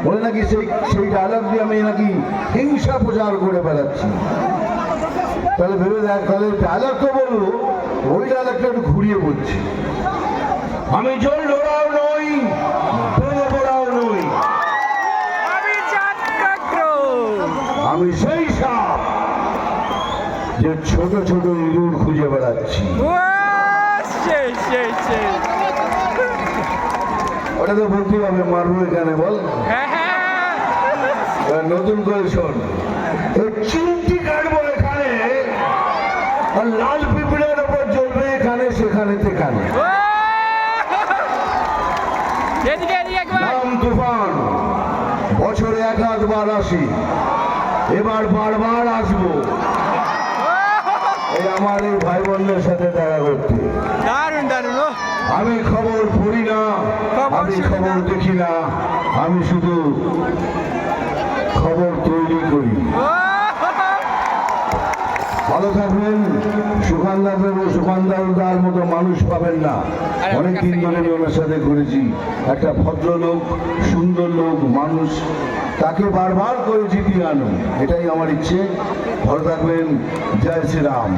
বলে নাকি সেই ডায়লগ দিয়ে আমি নাকি হিংসা প্রচার করে বেড়াচ্ছি। তাহলে ভেবে দেখ, তাহলে ডায়লগ তো বলবো, ওই ডায়লগটা একটু ঘুরিয়ে বলছি। আমি জল ঢোড়াও নই, প্রেমে পড়াও নই, আমি সেই সাপ যে ছোট ছোট ইঁদুর খুঁজে বেড়াচ্ছি। ওটা তো বলতে হবে, মারবো এখানে বল। নতুন করে শোন, চিমটি কাটবো এখানে, আর লাল পিঁপড়ের ওপর জ্বলবে এখানে সেখানে সেখানে। নাম তুফান, বছরে এক আধবার আসি, এবার বারবার আসবো এই আমার এই ভাই বোনদের সাথে দেখা করতে। আমি খবর পড়ি না, আমি খবর দেখি না, আমি শুধু খবর তৈরি করি। ভালো থাকবেন। সুখানদার মতো মানুষ পাবেন না। অনেকদিন ধরে ওনার সাথে ঘুরেছি, একটা ভদ্রলোক, সুন্দর লোক, মানুষ, তাকে বারবার করে জিতিয়ে আনো, এটাই আমার ইচ্ছে। ভালো থাকবেন। জয় শ্রীরাম।